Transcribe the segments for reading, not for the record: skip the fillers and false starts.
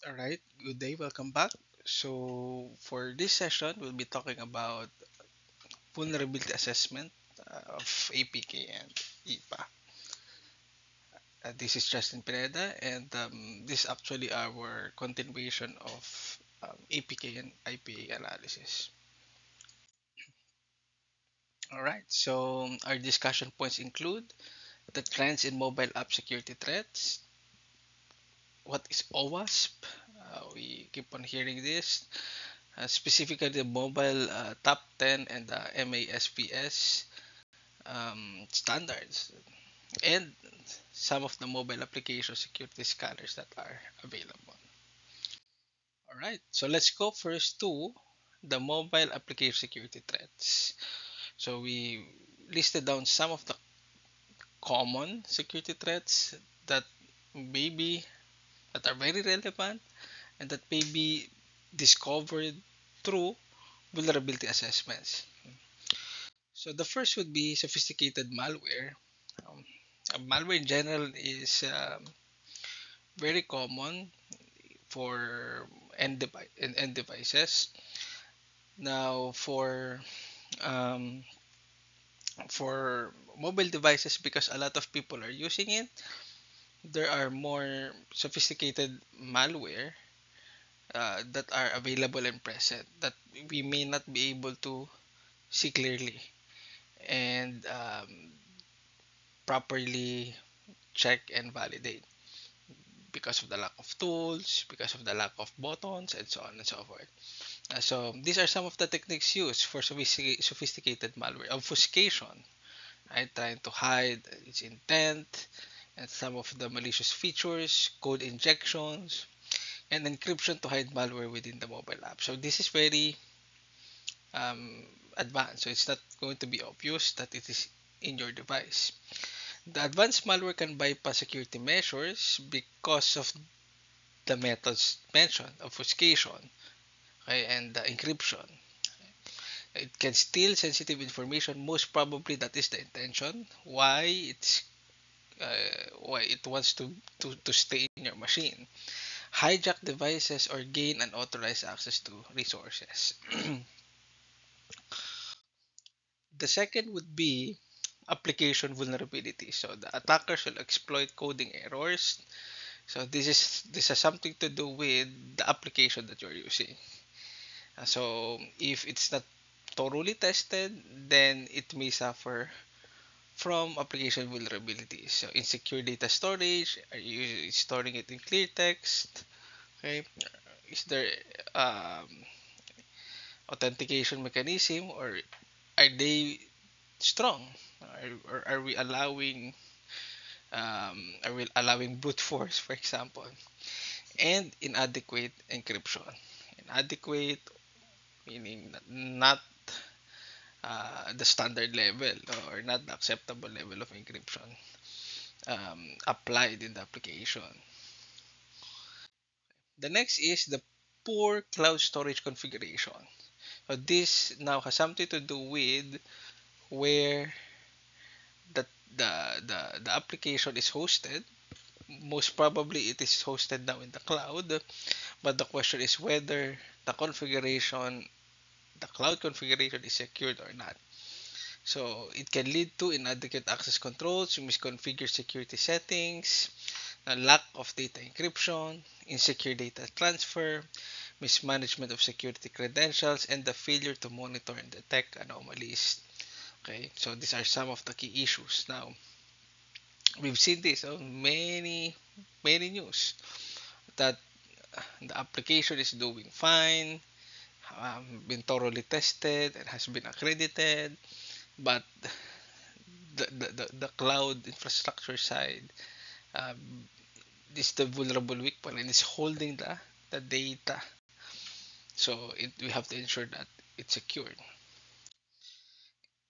All right, good day, welcome back. So, for this session, we'll be talking about vulnerability assessment of APK and IPA. This is Justin Pineda, and this is actually our continuation of APK and IPA analysis. All right, so our discussion points include the trends in mobile app security threats. What is OWASP? We keep on hearing this. Specifically the mobile top 10 and the MASPS standards and some of the mobile application security scanners that are available. All right, so let's go first to the mobile application security threats. So we listed down some of the common security threats that maybe that are very relevant and that may be discovered through vulnerability assessments. So the first would be sophisticated malware. Um, Malware in general is very common for end devices. Now um, for mobile devices, because a lot of people are using it, there are more sophisticated malware that are available and present that we may not be able to see clearly and properly check and validate because of the lack of tools, because of the lack of buttons, and so on and so forth. So these are some of the techniques used for sophisticated malware. Obfuscation, right? Trying to hide its intent and some of the malicious features, code injections, and encryption to hide malware within the mobile app. So this is very um, advanced. So it's not going to be obvious that it is in your device. The advanced malware can bypass security measures because of the methods mentioned, obfuscation, okay, and the encryption. It can steal sensitive information. Most probably, that is the intention. Why it wants to stay in your machine. Hijack devices or gain unauthorized access to resources. The second would be application vulnerability. So the attackers will exploit coding errors. So this has something to do with the application that you're using. So if it's not thoroughly tested, then it may suffer from application vulnerabilities. So insecure data storage, are you storing it in clear text? Okay, is there um, authentication mechanism or are they strong? Are we allowing brute force, for example, and inadequate encryption? Inadequate meaning not the standard level or not the acceptable level of encryption applied in the application. The next is the poor cloud storage configuration. So this now has something to do with where the the application is hosted. Most probably it is hosted now in the cloud, but the question is whether the configuration, the cloud configuration is secured or not. So it can lead to inadequate access controls, misconfigured security settings, a lack of data encryption, insecure data transfer, mismanagement of security credentials, and the failure to monitor and detect anomalies. Okay, so these are some of the key issues. Now, we've seen this on many news that the application is doing fine, been thoroughly tested, and has been accredited, but the cloud infrastructure side, um, is the vulnerable weak point and is holding the data. So we have to ensure that it's secured.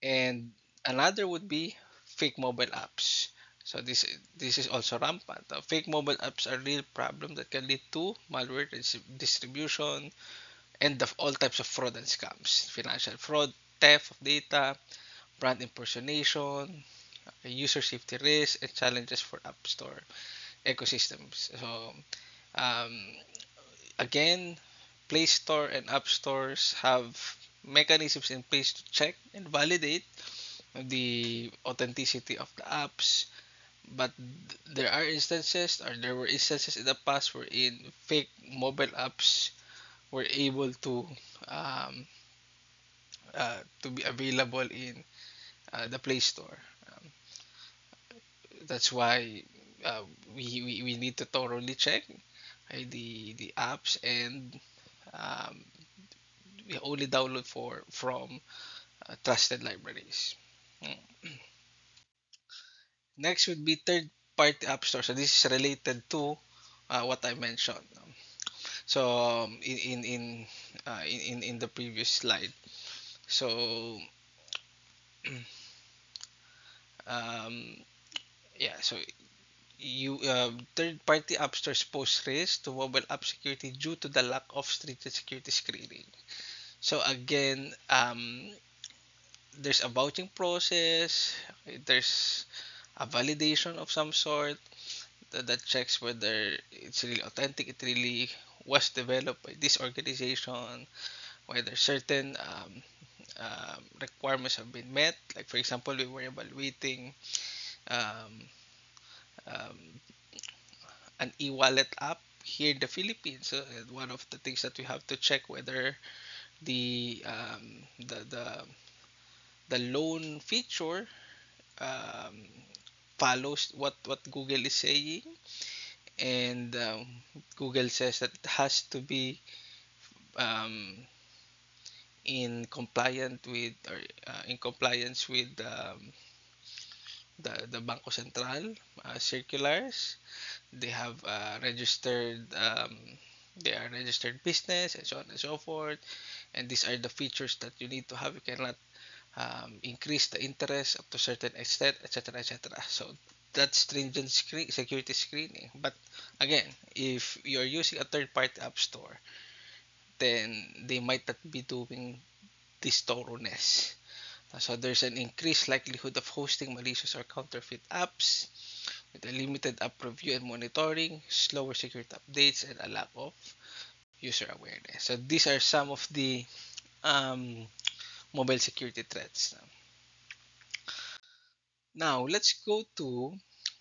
And another would be fake mobile apps. So this is also rampant. Fake mobile apps are real problem that can lead to malware distribution and all types of fraud and scams, financial fraud, theft of data, brand impersonation, user safety risks, and challenges for app store ecosystems. So um, again, Play Store and App Stores have mechanisms in place to check and validate the authenticity of the apps. But there were instances in the past wherein fake mobile apps were able um, to be available in the Play Store. Um, that's why we need to thoroughly check the apps, and um, we only download from trusted libraries. Mm. Next would be third-party app store. So this is related to what I mentioned. So in the previous slide. So um, yeah. So third-party app stores pose risk to mobile app security due to the lack of stringent security screening. So again, there's a vouching process. There's a validation of some sort that checks whether it's really authentic, it really was developed by this organization, whether certain requirements have been met. Like for example, we were evaluating um, um, an e-wallet app here in the Philippines. So one of the things that we have to check whether the um, the the the loan feature um, follows what Google is saying, and Google says that it has to be um, in compliance with the Bangko Central circulars. They have they are registered business and so on and so forth. And these are the features that you need to have. You cannot increase the interest up to certain extent, etc., etc. So that's stringent security screening. But again, if you're using a third-party app store, then they might not be doing this thoroughness. So there's an increased likelihood of hosting malicious or counterfeit apps with a limited app review and monitoring, slower security updates, and a lack of user awareness. So these are some of the um, mobile security threats. Now let's go to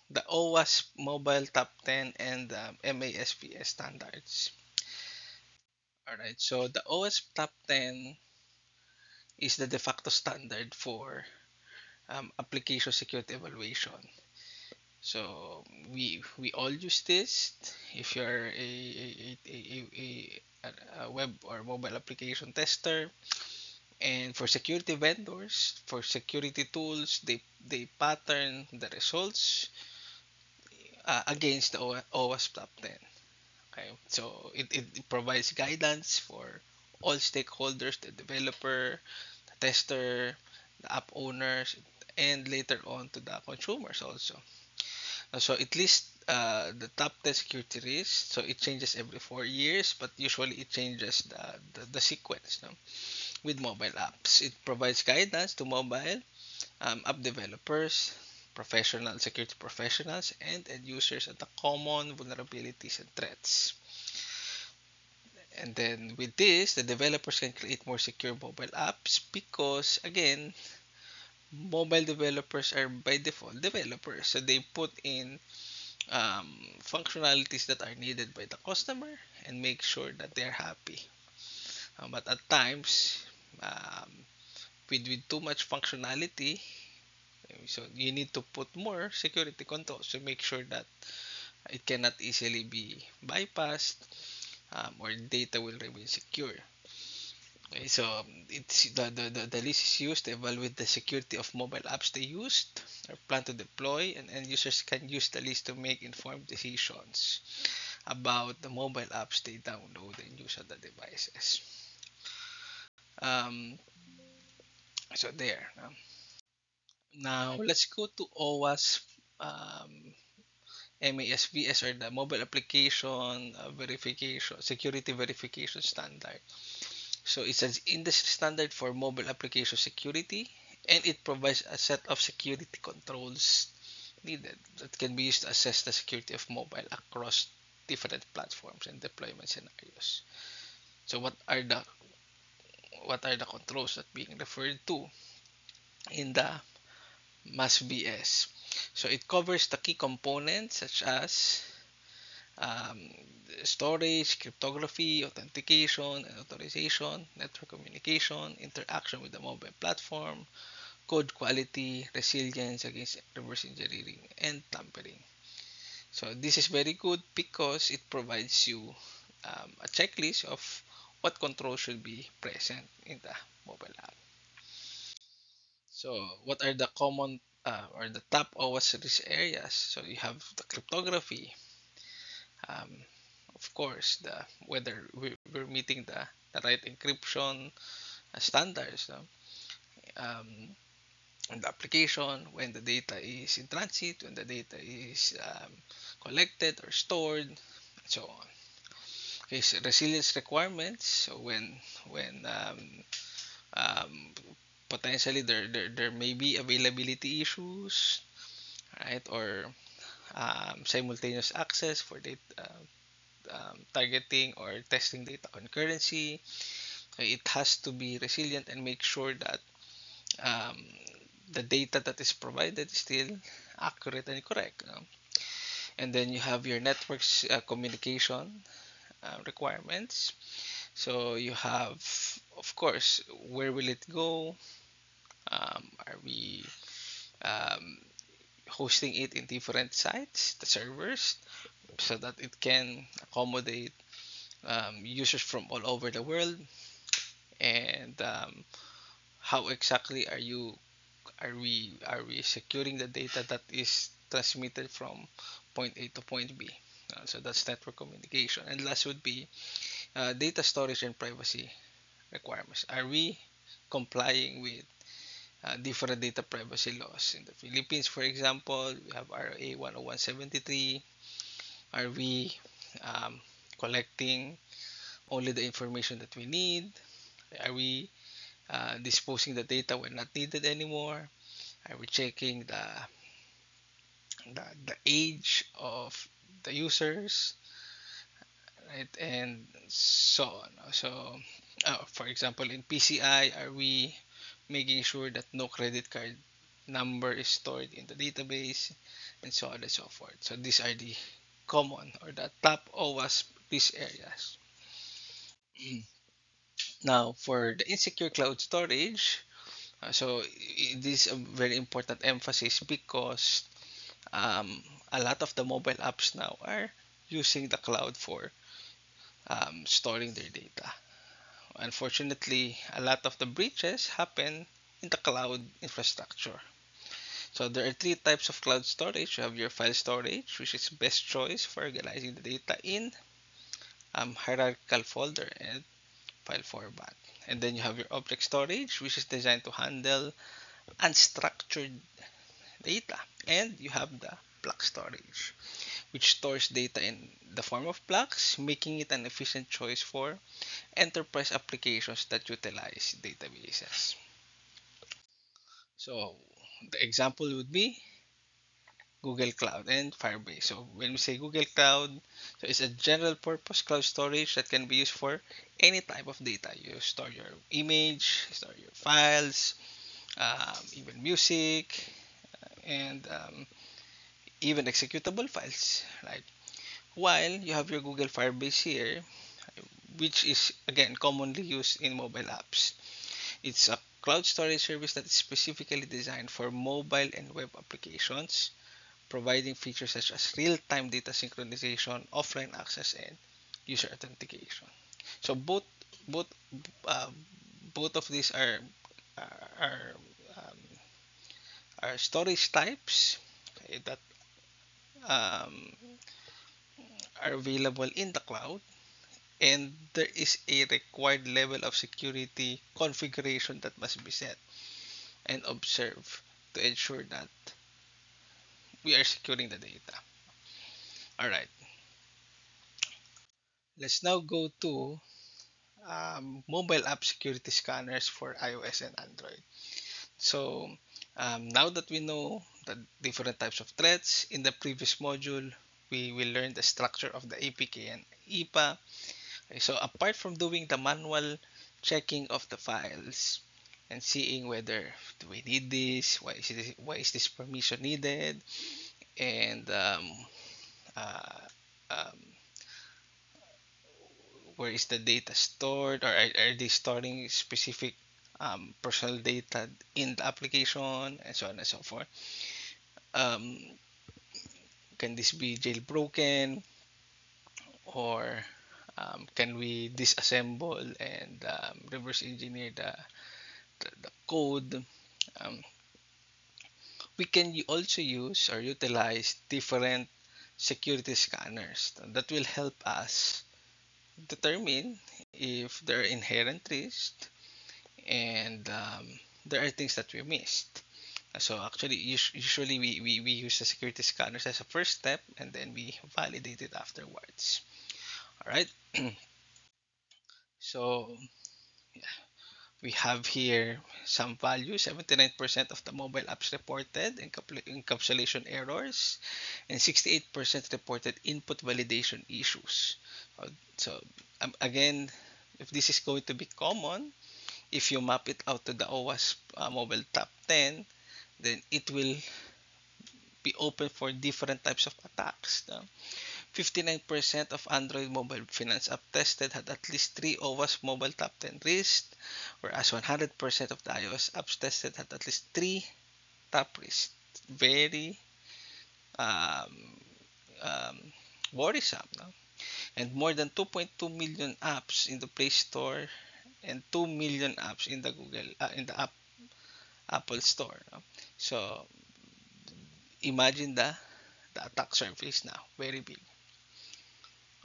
the OWASP Mobile Top 10 and MASPS standards. Alright, so the OWASP Top 10 is the de facto standard for application security evaluation. So we all use this. If you're a web or mobile application tester, and for security vendors, for security tools, they pattern the results against the OWASP Top 10. Okay, so it provides guidance for all stakeholders, the developer, the tester, the app owners, and later on to the consumers also. So it lists the top 10 security risks. So it changes every 4 years, but usually it changes the sequence, no? With mobile apps. It provides guidance to mobile app developers, professional security professionals, and end users on the common vulnerabilities and threats. And then with this, the developers can create more secure mobile apps because, again, mobile developers are by default developers. So they put in functionalities that are needed by the customer and make sure that they're happy. But at times, um, with too much functionality, so you need to put more security controls to make sure that it cannot easily be bypassed, or data will remain secure. Okay, so it's the list is used to evaluate the security of mobile apps they used or plan to deploy, and end users can use the list to make informed decisions about the mobile apps they download and use on the devices. Um, so there. Now let's go to OWASP MASVS, or the Mobile Application Verification Security Verification Standard. So it's an industry standard for mobile application security, and it provides a set of security controls needed that can be used to assess the security of mobile across different platforms and deployment scenarios. So what are the controls that being referred to in the MAS-VS? So it covers the key components such as um, storage, cryptography, authentication and authorization, network communication, interaction with the mobile platform, code quality, resilience against reverse engineering, and tampering. So this is very good because it provides you a checklist of what control should be present in the mobile app. So what are the common or the top OWASP risk areas? So you have the cryptography, um, of course, the whether we're meeting the right encryption standards, no? um, the application, when the data is in transit, when the data is collected or stored, and so on. Okay, so resilience requirements. So when um, potentially there may be availability issues, right, or simultaneous access for data targeting or testing data concurrency. So it has to be resilient and make sure that um, the data that is provided is still accurate and correct. And then you have your network's communication requirements. So you have, of course, where will it go? Are we um, hosting it in different sites, the servers, so that it can accommodate users from all over the world? And how exactly are we securing the data that is transmitted from point A to point B? So that's network communication. And last would be data storage and privacy requirements. Are we complying with different data privacy laws? In the Philippines, for example, we have RA 10173. Are we um, collecting only the information that we need? Are we disposing the data when not needed anymore? Are we checking the age of the users, right? And so on. So, for example, in PCI, are we making sure that no credit card number is stored in the database, and so on and so forth? So these are the common or the top OWASP risk areas. Now, for the insecure cloud storage, this is a very important emphasis because a lot of the mobile apps now are using the cloud for storing their data. Unfortunately, a lot of the breaches happen in the cloud infrastructure. So there are three types of cloud storage. You have your file storage, which is best choice for organizing the data in hierarchical folder and file format. And then you have your object storage, which is designed to handle unstructured data. And you have the block storage, which stores data in the form of blocks, making it an efficient choice for enterprise applications that utilize databases. So the example would be Google Cloud and Firebase. So when we say Google Cloud, so it's a general purpose cloud storage that can be used for any type of data. You store your image, store your files, even music, and even executable files. Right. While you have your Google Firebase here, which is again commonly used in mobile apps. It's a cloud storage service that is specifically designed for mobile and web applications, providing features such as real-time data synchronization, offline access, and user authentication. So both uh, both of these are, um, are storage types, okay, that um, are available in the cloud, and there is a required level of security configuration that must be set and observed to ensure that we are securing the data. All right, let's now go to mobile app security scanners for iOS and Android. So now that we know the different types of threats in the previous module, we will learn the structure of the APK and IPA. Okay, so apart from doing the manual checking of the files and seeing whether do we need this, why is this permission needed, and uh, um, where is the data stored, or are they storing specific personal data in the application, and so on and so forth. Um, can this be jailbroken, or can we disassemble and reverse engineer the code? Um, we can also use or utilize different security scanners that will help us determine if there are inherent risks and there are things that we missed. So actually, usually we use the security scanners as a first step, and then we validate it afterwards. All right. So we have here some values. 79% of the mobile apps reported encapsulation errors, and 68% reported input validation issues. So again, if this is going to be common, if you map it out to the OWASP mobile top 10, then it will be open for different types of attacks. No? 59% of Android mobile finance app tested had at least 3 OWASP mobile top 10 risks, whereas 100% of the iOS apps tested had at least 3 top risks. Very um, um, worrisome. No? And more than 2.2 million apps in the Play Store and 2 million apps in the Apple Store. No? So imagine the attack surface now, very big.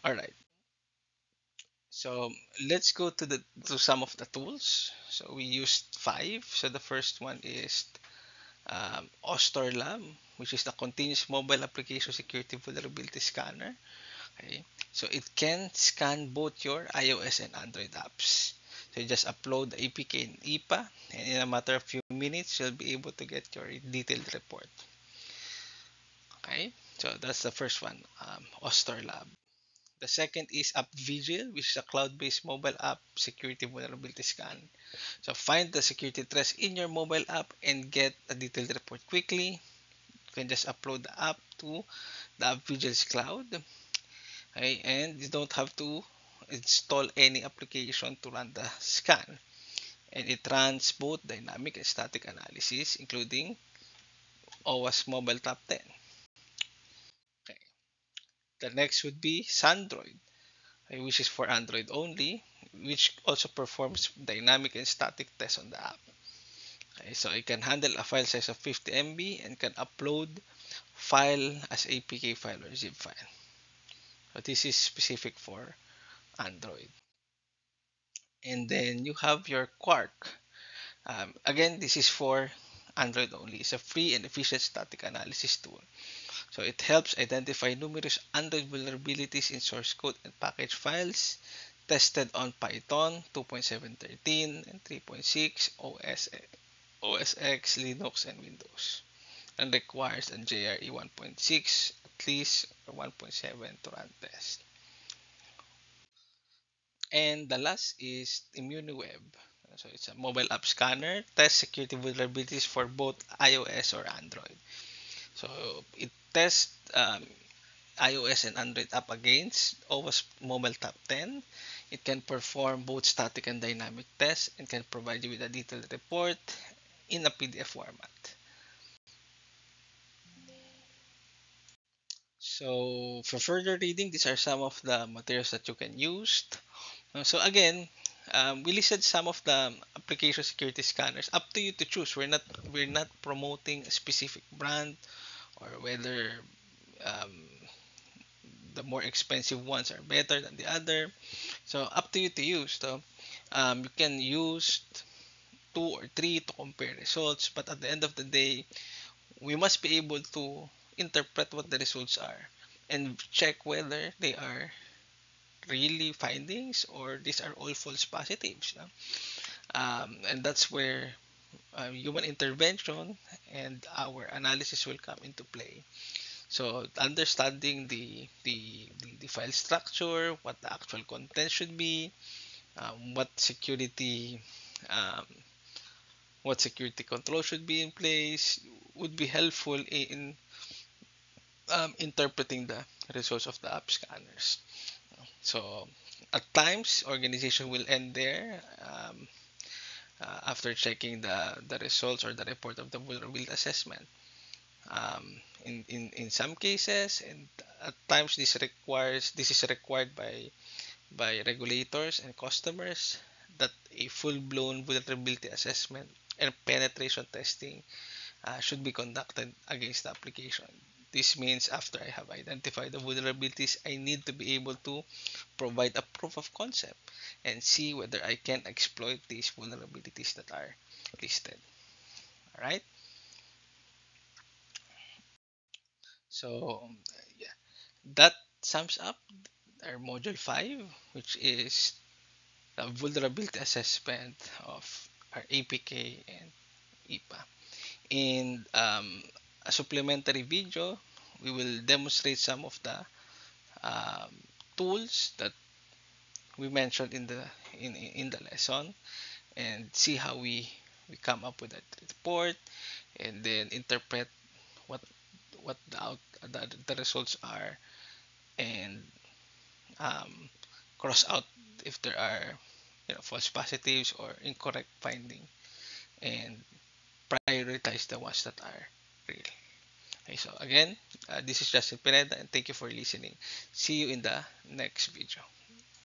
All right. So let's go to some of the tools. So we used five. So the first one is Ostor Lab, which is the continuous mobile application security vulnerability scanner. Okay, so it can scan both your iOS and Android apps. So you just upload the APK in IPA, and in a matter of few minutes, you'll be able to get your detailed report. Okay, so that's the first one, Ostor Lab. The second is AppVigil, which is a cloud-based mobile app security vulnerability scan. So find the security threats in your mobile app and get a detailed report quickly. You can just upload the app to the AppVigil's cloud. Okay, and you don't have to install any application to run the scan. And it runs both dynamic and static analysis, including OWASP Mobile Top 10. Okay. The next would be Sandroid, which is for Android only, which also performs dynamic and static tests on the app. Okay, so it can handle a file size of 50 MB and can upload file as APK file or zip file. So this is specific for Android. And then you have your Quark. Again, this is for Android only. It's a free and efficient static analysis tool. So it helps identify numerous Android vulnerabilities in source code and package files tested on Python 2.7.13 and 3.6 OS X, Linux, and Windows, and requires a JRE 1.6 at least or 1.7 to run tests. And the last is ImmuniWeb. So it's a mobile app scanner, tests security vulnerabilities for both iOS or Android. So it tests iOS and Android app against OWASP Mobile Top 10. It can perform both static and dynamic tests and can provide you with a detailed report in a PDF format. So for further reading, these are some of the materials that you can use. So again, we listed some of the application security scanners. Up to you to choose. We're not promoting a specific brand or whether um, the more expensive ones are better than the other. So up to you to use. So you can use two or three to compare results, but at the end of the day, we must be able to interpret what the results are and check whether they are really findings or these are all false positives. No? And that's where human intervention and our analysis will come into play. So understanding the file structure, what the actual content should be, what um, security control should be in place would be helpful in interpreting the results of the app scanners. So at times, organization will end there after checking the results or the report of the vulnerability assessment. In some cases, and at times this is required by regulators and customers, that a full-blown vulnerability assessment and penetration testing should be conducted against the application. This means after I have identified the vulnerabilities, I need to be able to provide a proof of concept and see whether I can exploit these vulnerabilities that are listed. All right. So yeah, that sums up our module 5, which is the vulnerability assessment of our APK and IPA. In a supplementary video, we will demonstrate some of the um, tools that we mentioned in the lesson and see how we come up with a report and then interpret what the results are and um, cross out if there are false positives or incorrect finding and prioritize the ones that are real. Okay, so again, this is Justin Pineda and thank you for listening. See you in the next video.